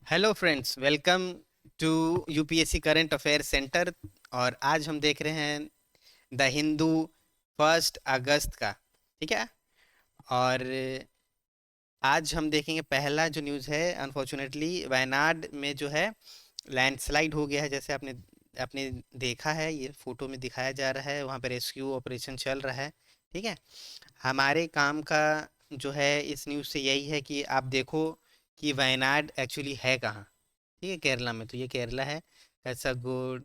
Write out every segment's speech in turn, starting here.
Hello friends, welcome to UPSC current affair centre. और आज हम देख रहे हैं द हिंदू 1 अगस्त का। ठीक है। और आज हम देखेंगे पहला जो न्यूज़ है। अनफॉर्चुनेटली वायनाड में जो है लैंडस्लाइड हो गया है, जैसे आपने आपने देखा है, ये फोटो में दिखाया जा रहा है। वहाँ पे रेस्क्यू ऑपरेशन चल रहा है। ठीक है। हमारे काम का जो है इस न्यूज़ से यही है कि आप देखो कि वायनाड एक्चुअली है कहाँ। ठीक है, केरला में, तो ये केरला है। कैसागोड,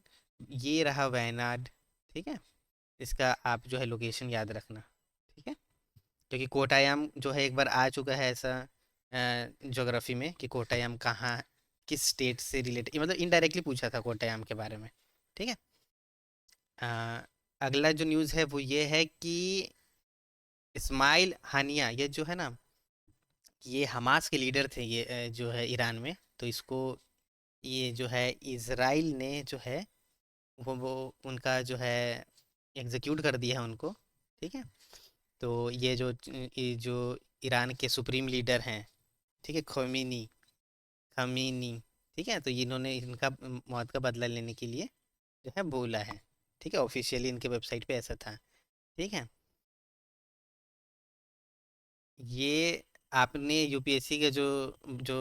ये रहा वायनाड। ठीक है। इसका आप जो है लोकेशन याद रखना। ठीक है। क्योंकि कोटायाम जो है एक बार आ चुका है ऐसा ज्योग्राफी में कि कोटायाम कहाँ, किस स्टेट से रिलेटेड, मतलब इनडायरेक्टली पूछा था कोटायाम के बारे में। ठीक है। अ, अगला जो न्यूज़ है वो ये है कि इस्माइल हानिया, ये जो है ना, ये हमास के लीडर थे, ये जो है ईरान में। तो इसको, ये जो है इसराइल ने जो है वो उनका जो है एग्जीक्यूट कर दिया है उनको। ठीक है। तो ये जो ईरान के सुप्रीम लीडर हैं, ठीक है, खोमेनी, खमीनी। ठीक है। तो इन्होंने इनका मौत का बदला लेने के लिए जो है बोला है। ठीक है, ऑफिशियली इनके वेबसाइट पे ऐसा था। ठीक है। ये आपने यूपीएससी के जो जो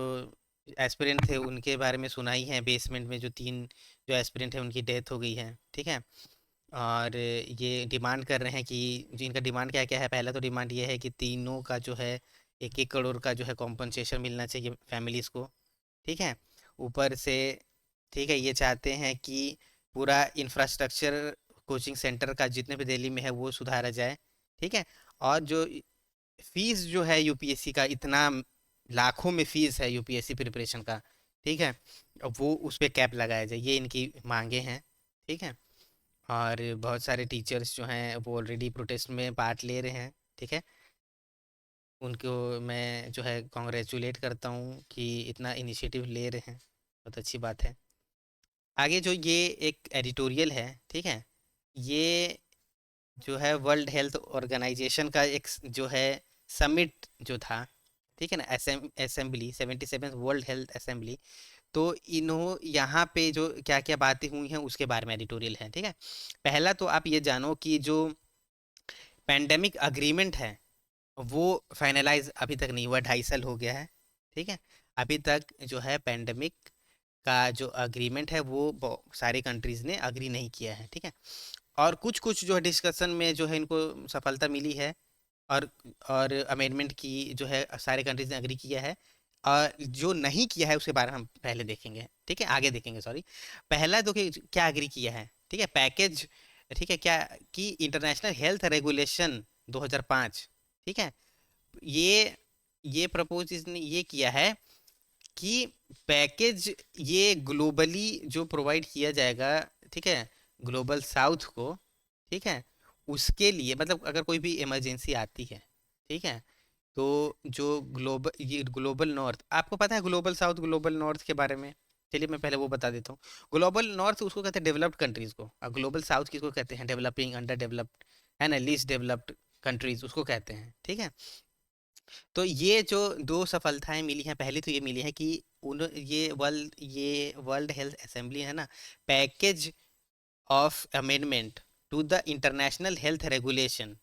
एस्पिरेंट थे उनके बारे में सुना ही है। बेसमेंट में जो 3 जो एस्पिरेंट हैं उनकी डेथ हो गई है। ठीक है। और ये डिमांड कर रहे हैं कि, जो इनका डिमांड क्या क्या है, पहला तो डिमांड ये है कि तीनों का जो है 1-1 करोड़ का जो है कॉम्पनसेशन मिलना चाहिए फैमिलीज़ को। ठीक है। ऊपर से, ठीक है, ये चाहते हैं कि पूरा इंफ्रास्ट्रक्चर कोचिंग सेंटर का जितने भी दिल्ली में है वो सुधारा जाए। ठीक है। और जो फीस जो है यूपीएससी का, इतना लाखों में फीस है यूपीएससी प्रिपरेशन का। ठीक है। अब वो उस पर कैप लगाया जाए, ये इनकी मांगे हैं। ठीक है। और बहुत सारे टीचर्स जो हैं वो ऑलरेडी प्रोटेस्ट में पार्ट ले रहे हैं। ठीक है। उनको मैं जो है कॉन्ग्रेचुलेट करता हूँ कि इतना इनिशिएटिव ले रहे हैं, बहुत अच्छी बात है। आगे जो ये एक एडिटोरियल है, ठीक है, ये जो है वर्ल्ड हेल्थ ऑर्गेनाइजेशन का एक जो है समिट जो था। ठीक है ना, असेंबली 77 वर्ल्ड हेल्थ असेंबली। तो इन्हों यहाँ पे जो क्या क्या बातें हुई हैं उसके बारे में एडिटोरियल है। ठीक है। पहला तो आप ये जानो कि जो पेंडेमिक अग्रीमेंट है वो फाइनलाइज अभी तक नहीं हुआ, 2.5 साल हो गया है। ठीक है। अभी तक जो है पेंडेमिक का जो अग्रीमेंट है वो सारी कंट्रीज़ ने अग्री नहीं किया है। ठीक है। और कुछ कुछ जो है डिस्कशन में जो है इनको सफलता मिली है। और और अमेंडमेंट की जो है सारे कंट्रीज ने अग्री किया है। और जो नहीं किया है उसके बारे में हम पहले देखेंगे। ठीक है, आगे देखेंगे, सॉरी। पहला तो कि क्या अग्री किया है, ठीक है, पैकेज। ठीक है, क्या कि इंटरनेशनल हेल्थ रेगुलेशन 2005। ठीक है। ये प्रपोज इसने ये किया है कि पैकेज ये ग्लोबली जो प्रोवाइड किया जाएगा, ठीक है, ग्लोबल साउथ को। ठीक है। उसके लिए मतलब अगर कोई भी इमरजेंसी आती है, ठीक है, तो जो ग्लोबल, ये ग्लोबल नॉर्थ, आपको पता है ग्लोबल साउथ ग्लोबल नॉर्थ के बारे में? चलिए मैं पहले वो बता देता हूँ। ग्लोबल नॉर्थ उसको कहते हैं डेवलप्ड कंट्रीज को, और ग्लोबल साउथ किसको कहते हैं? डेवलपिंग, अंडर डेवलप्ड, है ना, लीस्ट डेवलप्ड कंट्रीज उसको कहते हैं। ठीक है। तो ये जो 2 सफलताएं मिली हैं, पहली तो ये मिली है कि उन ये वर्ल्ड हेल्थ असेंबली है ना, package of amendment to the international health regulation.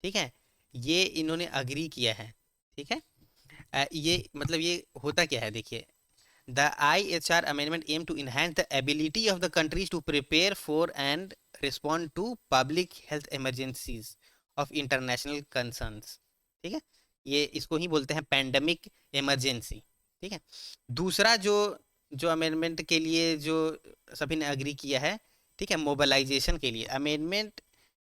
ठीक है, ये इन्होंने अग्री किया है। ठीक है। ये मतलब ये होता क्या है, देखिए। The IHR amendment aim to enhance the ability of the countries to prepare for and respond to public health emergencies of international concerns. ठीक है। ये इसको ही बोलते हैं पैंडमिक इमरजेंसी। ठीक है। दूसरा जो जो अमेंडमेंट के लिए जो सभी ने अग्री किया है, ठीक है, मोबालाइजेशन के लिए amendment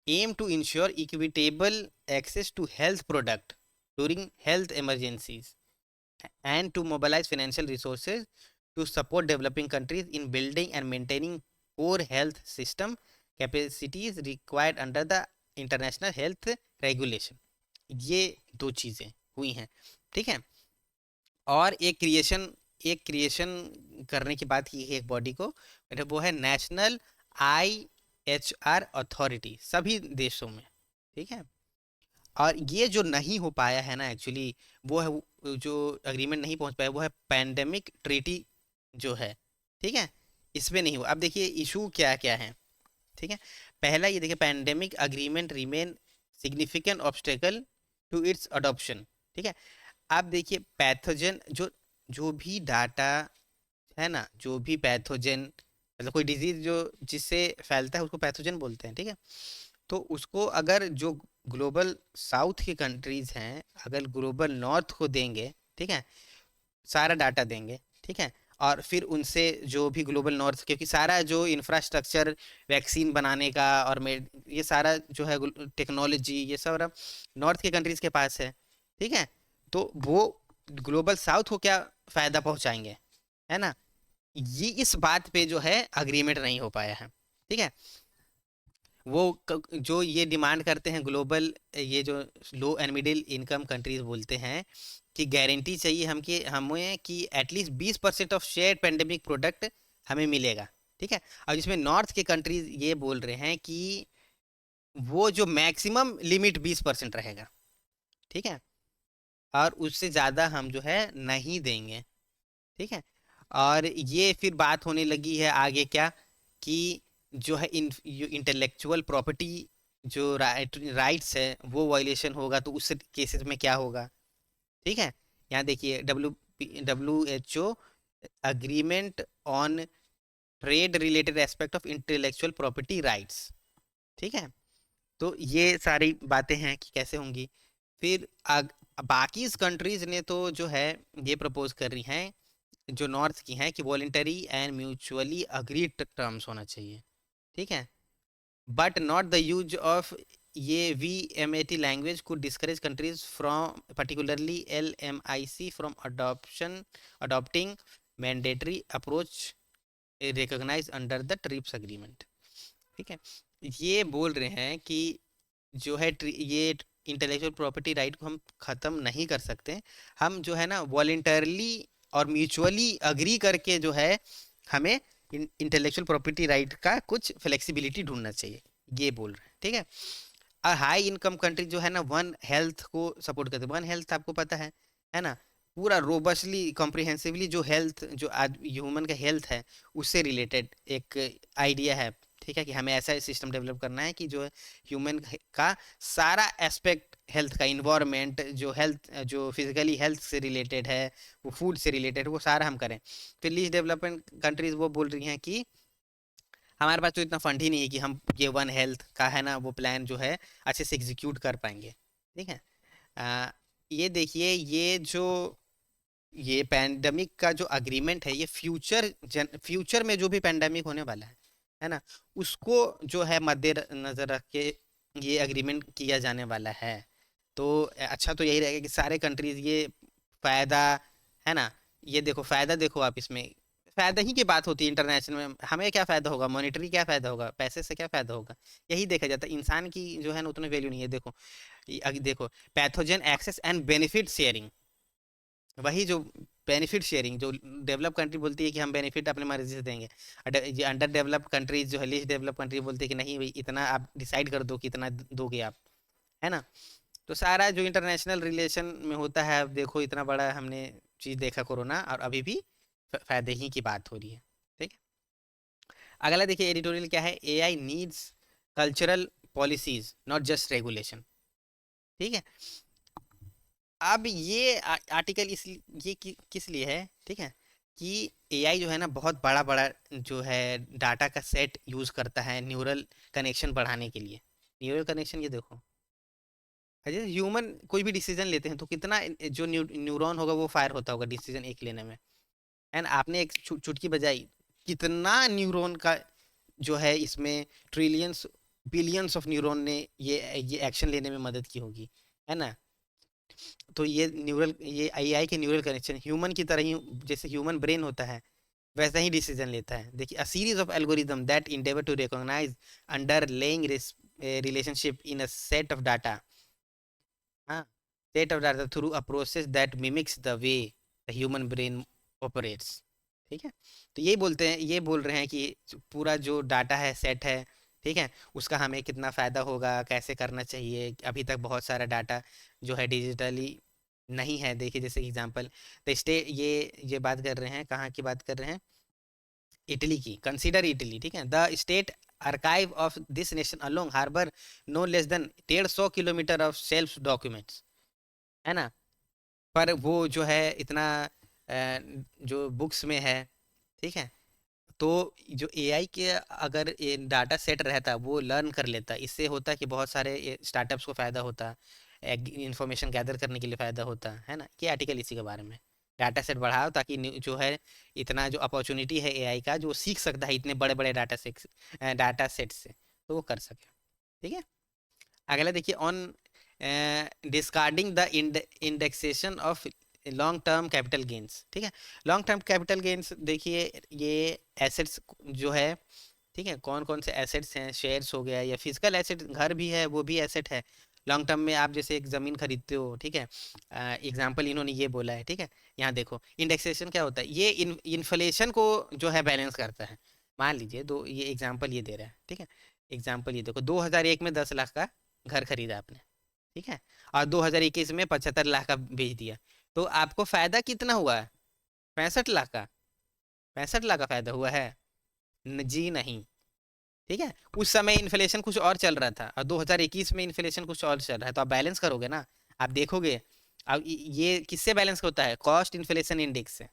aim to ensure equitable access to health product during health emergencies and to mobilize financial resources to support developing countries in building and maintaining core health system capacities required under the international health regulation। ये 2 चीज़ें हुई हैं। ठीक है। और एक creation करने की बात की है एक बॉडी को, मतलब वो है नेशनल IHR अथॉरिटी सभी देशों में। ठीक है। और ये जो नहीं हो पाया है ना एक्चुअली, वो है जो अग्रीमेंट नहीं पहुंच पाया, वो है पैंडेमिक ट्रीटी जो है, ठीक है, इसमें नहीं हुआ। अब देखिए इशू क्या क्या है, ठीक है। पहला ये देखिए, pandemic agreement remain significant obstacle to its adoption, ठीक है। आप देखिए पैथोजन जो जो भी डाटा है ना, जो भी पैथोजन मतलब कोई डिजीज जो जिससे फैलता है उसको पैथोजन बोलते हैं, ठीक है। तो उसको अगर जो ग्लोबल साउथ की कंट्रीज हैं अगर ग्लोबल नॉर्थ को देंगे, ठीक है, सारा डाटा देंगे, ठीक है, और फिर उनसे जो भी ग्लोबल नॉर्थ, क्योंकि सारा जो इंफ्रास्ट्रक्चर वैक्सीन बनाने का और मेड ये सारा जो है टेक्नोलॉजी ये सब नॉर्थ के कंट्रीज के पास है, ठीक है। तो वो ग्लोबल साउथ को क्या फायदा पहुंचाएंगे, है ना। ये इस बात पे जो है अग्रीमेंट नहीं हो पाया है, ठीक है। वो जो ये डिमांड करते हैं ग्लोबल, ये जो लो एंड मिडिल इनकम कंट्रीज बोलते हैं कि गारंटी चाहिए हम कि हमें कि at least 20% of share pandemic product हमें मिलेगा, ठीक है। और जिसमें नॉर्थ के कंट्रीज ये बोल रहे हैं कि वो जो मैक्सिमम लिमिट 20% रहेगा, ठीक है, और उससे ज़्यादा हम जो है नहीं देंगे, ठीक है। और ये फिर बात होने लगी है आगे क्या, कि जो है इंटेलेक्चुअल प्रॉपर्टी जो राइट्स है वो वायलेशन होगा तो उस केसेस में क्या होगा, ठीक है। यहाँ देखिए WHO agreement on trade related aspect of intellectual property rights, ठीक है। तो ये सारी बातें हैं कि कैसे होंगी। फिर बाकी इस कंट्रीज ने तो जो है ये प्रपोज कर रही हैं जो नॉर्थ की हैं कि voluntary and mutually agreed terms होना चाहिए, ठीक है। But not the use of ये VMAT language could discourage countries from particularly LMIC from adopting mandatory approach recognized under the TRIPS agreement, ठीक है। ये बोल रहे हैं कि जो है ये इंटेलेक्चुअल प्रॉपर्टी राइट को हम ख़त्म नहीं कर सकते, हम जो है ना वॉलेंटरली और म्यूचुअली अग्री करके जो है हमें इंटेलेक्चुअल प्रॉपर्टी राइट का कुछ फ्लेक्सिबिलिटी ढूंढना चाहिए, ये बोल रहे हैं, ठीक है। और हाई इनकम कंट्री जो है ना वन हेल्थ को सपोर्ट करते हैं। वन हेल्थ आपको पता है ना, पूरा रोबस्टली कॉम्प्रिहेंसिवली जो हेल्थ जो आज ह्यूमन का हेल्थ है उससे रिलेटेड एक आइडिया है, ठीक है, कि हमें ऐसा सिस्टम डेवलप करना है कि जो ह्यूमन का सारा एस्पेक्ट हेल्थ का, इन्वायरमेंट जो हेल्थ जो फिजिकली हेल्थ से रिलेटेड है, वो फूड से रिलेटेड, वो सारा हम करें। फिर लीस्ट डेवलपमेंट कंट्रीज वो बोल रही हैं कि हमारे पास तो इतना फंड ही नहीं है कि हम ये वन हेल्थ का है ना वो प्लान जो है अच्छे से एग्जीक्यूट कर पाएंगे, ठीक है। आ, ये देखिए ये पैंडमिक का जो अग्रीमेंट है ये फ्यूचर में जो भी पैंडमिक होने वाला है ना, उसको जो है मद्देनजर रख के ये अग्रीमेंट किया जाने वाला है। तो अच्छा तो यही रहेगा कि सारे कंट्रीज ये फायदा, है ना, ये देखो फायदा देखो आप इसमें, फायदा ही की बात होती है इंटरनेशनल में, हमें क्या फायदा होगा, मॉनेटरी क्या फायदा होगा, पैसे से क्या फायदा होगा, यही देखा जाता है। इंसान की जो है ना उतना वैल्यू नहीं है। देखो देखो pathogen access and benefit sharing, वही जो बेनिफिट शेयरिंग जो डेवलप कंट्री बोलती है कि हम बेनिफिट अपने मर्जी से देंगे, ये अंडर डेवलप कंट्रीज जो है लीस्ट डेवलप कंट्री बोलती है कि नहीं भाई इतना आप डिसाइड कर दो कि इतना दोगे आप, है ना। तो सारा जो इंटरनेशनल रिलेशन में होता है, अब देखो इतना बड़ा हमने चीज़ देखा कोरोना, और अभी भी फायदे ही की बात हो रही है, ठीक है। अगला देखिए एडिटोरियल क्या है, AI needs cultural policies not just regulation, ठीक है। अब ये आर्टिकल किस लिए है, ठीक है, कि AI जो है ना बहुत बड़ा बड़ा जो है डाटा का सेट यूज़ करता है न्यूरल कनेक्शन बढ़ाने के लिए। न्यूरल कनेक्शन ये देखो, जैसे ह्यूमन कोई भी डिसीजन लेते हैं तो कितना जो न्यूरॉन होगा वो फायर होता होगा डिसीजन एक लेने में, एंड आपने एक चुटकी बजाई, कितना न्यूरॉन का जो है इसमें ट्रिलियंस बिलियंस ऑफ न्यूरॉन ने ये एक्शन लेने में मदद की होगी, है ना। तो ये AI के न्यूरल कनेक्शन ह्यूमन की तरह ही, जैसे ह्यूमन ब्रेन होता है वैसा ही डिसीजन लेता है। देखिए a series of algorithm that endeavor to recognise underlying relationship in a set of data, हाँ, set of data through a process that mimics the way the human brain operates, ठीक है। तो यही बोलते हैं, ये बोल रहे हैं कि पूरा जो डाटा है सेट है, ठीक है, उसका हमें कितना फ़ायदा होगा, कैसे करना चाहिए। अभी तक बहुत सारा डाटा जो है डिजिटली नहीं है। देखिए जैसे एग्जांपल, द स्टे ये बात कर रहे हैं, कहाँ की बात कर रहे हैं, इटली की। कंसीडर इटली, ठीक है। The state archive of this nation along harbour no less than 150 kilometre of self documents, है ना। पर वो जो है इतना जो बुक्स में है, ठीक है। तो जो एआई के अगर ये डाटा सेट रहता वो लर्न कर लेता, इससे होता कि बहुत सारे स्टार्टअप्स को फ़ायदा होता, इंफॉर्मेशन गैदर करने के लिए फ़ायदा होता है ना। ये आर्टिकल इसी के बारे में। डाटा सेट बढ़ाओ ताकि जो है इतना जो अपॉर्चुनिटी है एआई का, जो सीख सकता है इतने बड़े बड़े डाटा सेट से, तो वो कर सके, ठीक है। अगला देखिए, on discarding the indexation of long term capital gains, ठीक है। लॉन्ग टर्म कैपिटल गेन्स देखिए, ये एसेट्स जो है, ठीक है, कौन कौन से एसेट्स हैं, शेयर्स हो गया या फिजिकल एसेट, घर भी है वो भी एसेट है। लॉन्ग टर्म में आप जैसे एक ज़मीन खरीदते हो, ठीक है। एग्जाम्पल इन्होंने ये बोला है, ठीक है। यहाँ देखो इंडेक्सेशन क्या होता है, ये इन्फ्लेशन को जो है बैलेंस करता है। मान लीजिए दो, ये एग्जाम्पल ये दे रहा है, ठीक है। एग्जाम्पल ये देखो, 2001 में 10 लाख का घर खरीदा आपने, ठीक है। और 2021 में 75 लाख का बेच दिया, तो आपको फायदा कितना हुआ है? 65 लाख का। 65 लाख का फायदा हुआ है? जी नहीं, ठीक है। उस समय इन्फ्लेशन कुछ और चल रहा था और 2021 में इन्फ्लेशन कुछ और चल रहा है, तो आप बैलेंस करोगे ना, आप देखोगे। अब ये किससे बैलेंस होता है? कॉस्ट इन्फ्लेशन इंडेक्स से,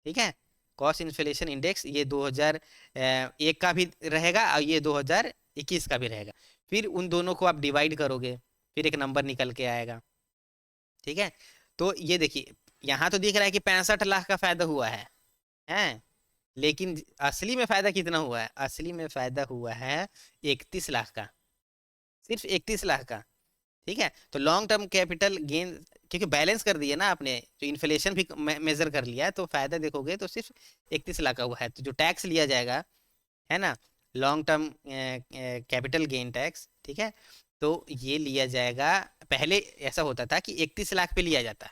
ठीक है। कॉस्ट इन्फ्लेशन इंडेक्स ये 2001 का भी रहेगा और ये 2021 का भी रहेगा। फिर उन दोनों को आप डिवाइड करोगे, फिर एक नंबर निकल के आएगा, ठीक है। तो ये देखिए, यहाँ तो दिख रहा है कि 65 लाख का फायदा हुआ है। लेकिन असली में फायदा कितना हुआ है? असली में फायदा हुआ है 31 लाख का, सिर्फ 31 लाख का, ठीक है। तो लॉन्ग टर्म कैपिटल गेन, क्योंकि बैलेंस कर दिया ना आपने, जो इन्फ्लेशन भी मेजर कर लिया है, तो फायदा देखोगे तो सिर्फ 31 लाख का हुआ है। तो जो टैक्स लिया जाएगा, है ना, long term capital gain tax, ठीक है। तो ये लिया जाएगा, पहले ऐसा होता था कि 31 लाख पे लिया जाता,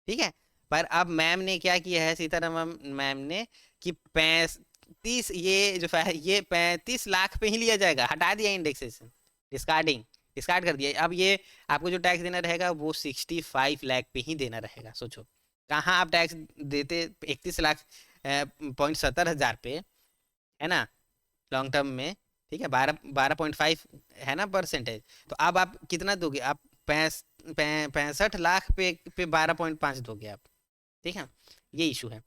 ठीक है। पर अब मैम ने क्या किया है, सीतारमण मैम ने, कि 35, ये 35 लाख पे ही लिया जाएगा, हटा दिया इंडेक्सेशन, डिस्कार्डिंग, डिस्कार्ड कर दिया। अब ये आपको जो टैक्स देना रहेगा वो 65 लाख पे ही देना रहेगा। सोचो कहाँ आप टैक्स देते 31 लाख 70,000 पे, है ना, लॉन्ग टर्म में, ठीक है। 12.5 है ना परसेंटेज। तो अब आप कितना दोगे? आप 65 लाख पे 12.5 दोगे आप, ठीक है। ये इशू है,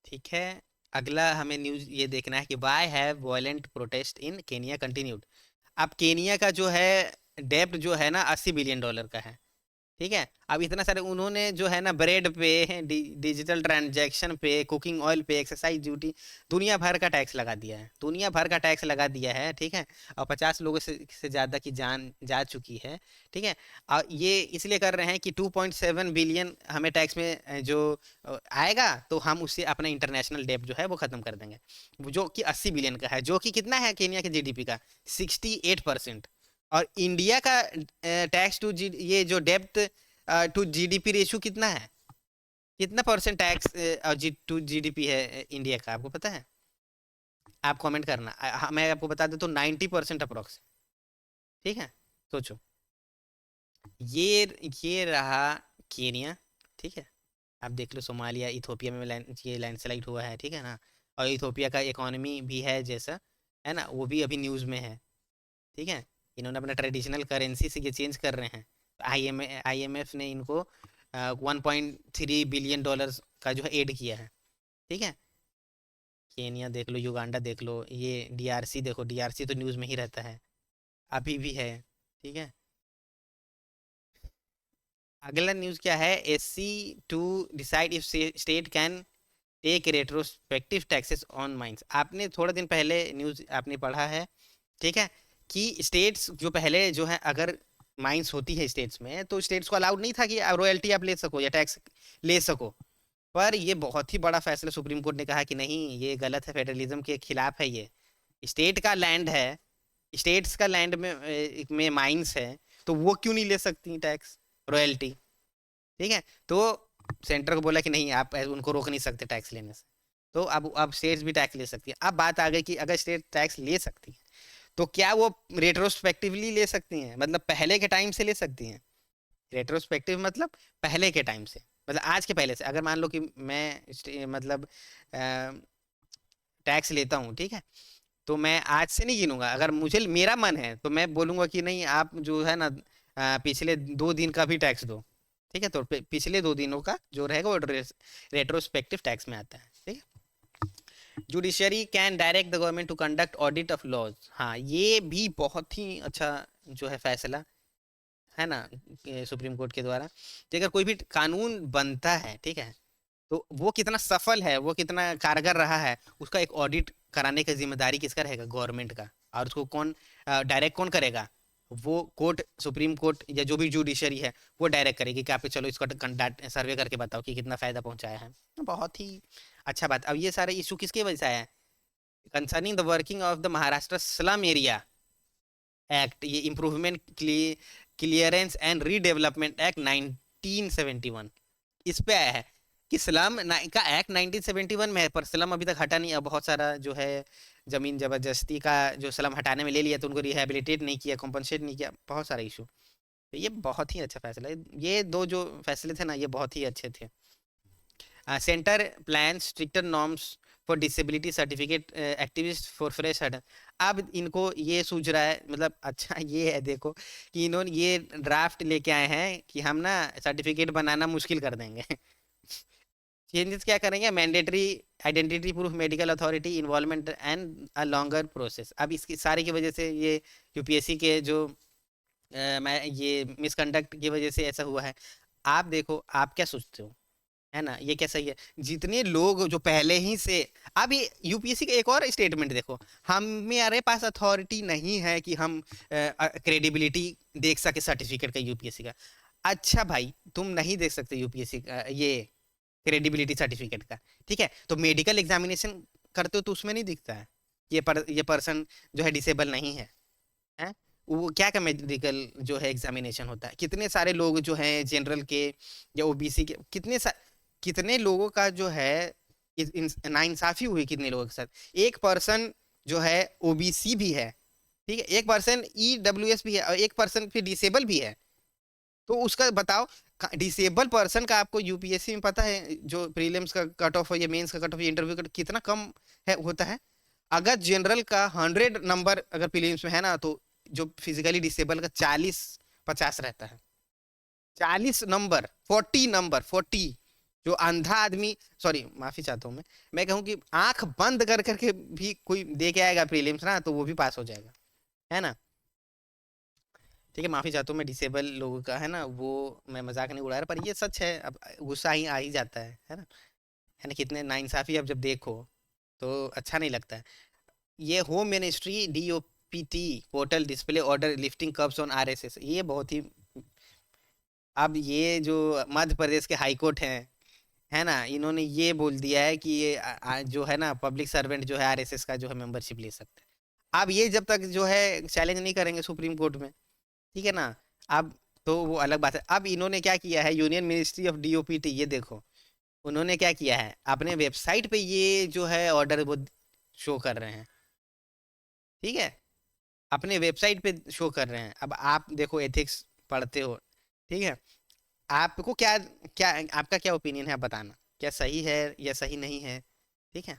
ठीक है। अगला हमें न्यूज़ ये देखना है कि why have violent protest in Kenya continued. अब केनिया का जो है डेब्ट जो है ना $80 बिलियन का है, ठीक है। अब इतना सारे उन्होंने जो है ना ब्रेड पे, डिजिटल ट्रांजैक्शन पे, कुकिंग ऑयल पे, एक्सरसाइज ड्यूटी, दुनिया भर का टैक्स लगा दिया है, दुनिया भर का टैक्स लगा दिया है, ठीक है। और 50 लोगों से ज़्यादा की जान जा चुकी है, ठीक है। और ये इसलिए कर रहे हैं कि 2.7 बिलियन हमें टैक्स में जो आएगा, तो हम उससे अपना इंटरनेशनल डेब्ट जो है वो ख़त्म कर देंगे, जो कि 80 बिलियन का है, जो कि कितना है केनिया के जीडीपी का? 68%। और इंडिया का टैक्स टू जी, ये जो डेब्ट टू जीडीपी रेशियो कितना है? कितना परसेंट टैक्स टू जीडीपी है इंडिया का, आपको पता है? आप कमेंट करना। मैं आपको बता दूं तो 90% अप्रोक्स, ठीक है। सोचो, ये ये रहा केनिया, ठीक है। आप देख लो, सोमालिया, इथोपिया में ये लैंडस्लाइड हुआ है, ठीक है ना। और इथोपिया का इकोनॉमी भी है जैसा, है ना, वो भी अभी न्यूज़ में है, ठीक है। इन्होंने अपना ट्रेडिशनल करेंसी से ये चेंज कर रहे हैं। आईएमएफ ने इनको 1.3 बिलियन डॉलर्स का जो है एड किया है, ठीक है। केनिया देख लो, युगांडा देख लो, ये डीआरसी देखो, डीआरसी तो न्यूज़ में ही रहता है, अभी भी है, ठीक है। अगला न्यूज़ क्या है? SC to decide if state can take retrospective taxes on mines. आपने थोड़ा दिन पहले न्यूज़ आपने पढ़ा है, ठीक है, कि स्टेट्स जो पहले जो है, अगर माइंस होती है स्टेट्स में, तो स्टेट्स को अलाउड नहीं था कि रॉयल्टी आप ले सको या टैक्स ले सको। पर ये बहुत ही बड़ा फैसला, सुप्रीम कोर्ट ने कहा कि नहीं, ये गलत है, फेडरलिज्म के खिलाफ है ये। स्टेट का लैंड है, स्टेट्स का लैंड में माइंस है, तो वो क्यों नहीं ले सकती टैक्स, रॉयल्टी, ठीक है। तो सेंटर को बोला कि नहीं, आप उनको रोक नहीं सकते टैक्स लेने से। तो अब स्टेट्स भी टैक्स ले सकती है। अब बात आ गई कि अगर स्टेट टैक्स ले सकती है, तो क्या वो रेट्रोस्पेक्टिवली ले सकती हैं, मतलब पहले के टाइम से ले सकती हैं? रेट्रोस्पेक्टिव मतलब पहले के टाइम से, मतलब आज के पहले से। अगर मान लो कि मैं मतलब टैक्स लेता हूँ, ठीक है, तो मैं आज से नहीं गिनूंगा। अगर मुझे मेरा मन है तो मैं बोलूंगा कि नहीं, आप जो है ना पिछले 2 दिन का भी टैक्स दो, ठीक है। तो पिछले 2 दिनों का जो रहेगा वो रेट्रोस्पेक्टिव टैक्स में आता है, ठीक है। Judiciary can direct the government to conduct audit of laws. हाँ, ये भी बहुत ही अच्छा जो है फैसला है ना, सुप्रीम कोर्ट के द्वारा, कि अगर कोई भी कानून बनता है, ठीक है, तो वो कितना सफल है, वो कितना कारगर रहा है, उसका एक ऑडिट कराने का जिम्मेदारी किसका रहेगा? गवर्नमेंट का। और उसको कौन डायरेक्ट कौन करेगा? वो कोर्ट, सुप्रीम कोर्ट या जो भी जुडिशरी है वो डायरेक्ट करेगी कि आप चलो इसका सर्वे करके बताओ कि कितना फायदा पहुंचाया है। बहुत ही अच्छा बात। अब ये सारे इशू किसकी वजह से आया है? Concerning the working of the Maharashtra slum area act, ये improvement clearance and redevelopment act 1971, इस पे आया है कि का एक्ट 1971 में है, पर स्लम अभी तक हटा नहीं। अब बहुत सारा जो है जमीन जबरदस्ती का जो स्लम हटाने में ले लिया, तो उनको रिहेबिलिटेट नहीं किया, कॉम्पनसेट नहीं किया, बहुत सारा इशू। तो ये बहुत ही अच्छा फैसला है। ये दो जो फैसले थे ना, ये बहुत ही अच्छे थे। Centre plan stricter norms for disability certificate activist for fresh hud. अब इनको ये सूझ रहा है, मतलब अच्छा ये है देखो, कि इन्होंने ये ड्राफ्ट लेके आए हैं कि हम ना सर्टिफिकेट बनाना मुश्किल कर देंगे। चेंजेस क्या करेंगे? Mandatory identity proof, medical authority involvement and a longer process. अब इसकी सारी की वजह से ये यूपीएससी के जो मैं ये मिसकंडक्ट की वजह से ऐसा हुआ है। आप देखो, आप क्या सोचते हो, है ना, ये क्या सही है? जितने लोग जो पहले ही से, अब ये यूपीएससी का एक और स्टेटमेंट देखो, हमारे पास अथॉरिटी नहीं है कि हम क्रेडिबिलिटी देख सके सर्टिफिकेट का यूपीएससी का। अच्छा भाई, तुम नहीं देख सकते यूपीएससी का ये क्रेडिबिलिटी सर्टिफिकेट का, ठीक है, तो मेडिकल एग्जामिनेशन करते हो तो उसमें नहीं दिखता है ये पर्सन जो है डिसेबल नहीं है, है? वो क्या का मेडिकल जो है एग्जामिनेशन होता है? कितने सारे लोग जो हैं जनरल के या ओबीसी के, कितने लोगों का जो है नाइंसाफी हुई कितने लोगों के साथ। एक पर्सन जो है ओबीसी भी है, ठीक है, एक पर्सन ईडब्ल्यूएस भी है, और एक पर्सन फिर डिसेबल भी है। तो उसका बताओ, डिसेबल पर्सन का आपको यूपीएससी में पता है जो प्रीलिम्स का कट ऑफ या मेंस का कट ऑफ, इंटरव्यू का कितना कम है होता है? अगर जनरल का 100 नंबर अगर प्रीलिम्स में है ना, तो जो फिजिकली डिसेबल का 40-50 रहता है। 40 नंबर, 40 नंबर, 40। जो अंधा आदमी, सॉरी माफी चाहता हूँ मैं कहूँ कि आंख बंद कर करके भी कोई दे के आएगा प्रीलिम्स ना, तो वो भी पास हो जाएगा, है ना। ठीक है, माफी चाहता हूँ मैं, डिसेबल लोगों का है ना, वो मैं मजाक नहीं उड़ा रहा, पर ये सच है। अब गुस्सा ही आ ही जाता है ना, है ना। कितने नाइंसाफी अब जब देखो तो अच्छा नहीं लगता है। ये home ministry DOPT portal display order lifting कब्स on RSS, ये बहुत ही, अब ये जो मध्य प्रदेश के हाई कोर्ट हैं, है ना, इन्होंने ये बोल दिया है कि ये जो है ना पब्लिक सर्वेंट जो है आरएसएस का जो है मेंबरशिप ले सकते हैं। अब ये जब तक जो है चैलेंज नहीं करेंगे सुप्रीम कोर्ट में, ठीक है ना, अब तो वो अलग बात है। अब इन्होंने क्या किया है, यूनियन मिनिस्ट्री ऑफ डीओपीटी, ये देखो उन्होंने क्या किया है, अपने वेबसाइट पे ये जो है ऑर्डर वो शो कर रहे हैं, ठीक है, अपने वेबसाइट पे शो कर रहे हैं। अब आप देखो, एथिक्स पढ़ते हो, ठीक है, आपको क्या क्या आपका क्या ओपिनियन है, आप बताना, क्या सही है या सही नहीं है, ठीक है।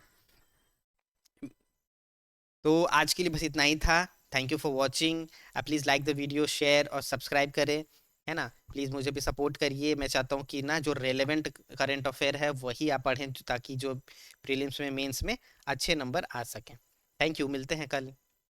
तो आज के लिए बस इतना ही था। Thank you for watching. आप please like the video, share और सब्सक्राइब करें, है ना। प्लीज़ मुझे भी सपोर्ट करिए। मैं चाहता हूँ कि ना जो रेलेवेंट करंट अफेयर है वही आप पढ़ें, ताकि जो प्रीलिम्स में मेंस में अच्छे नंबर आ सकें। थैंक यू, मिलते हैं कल।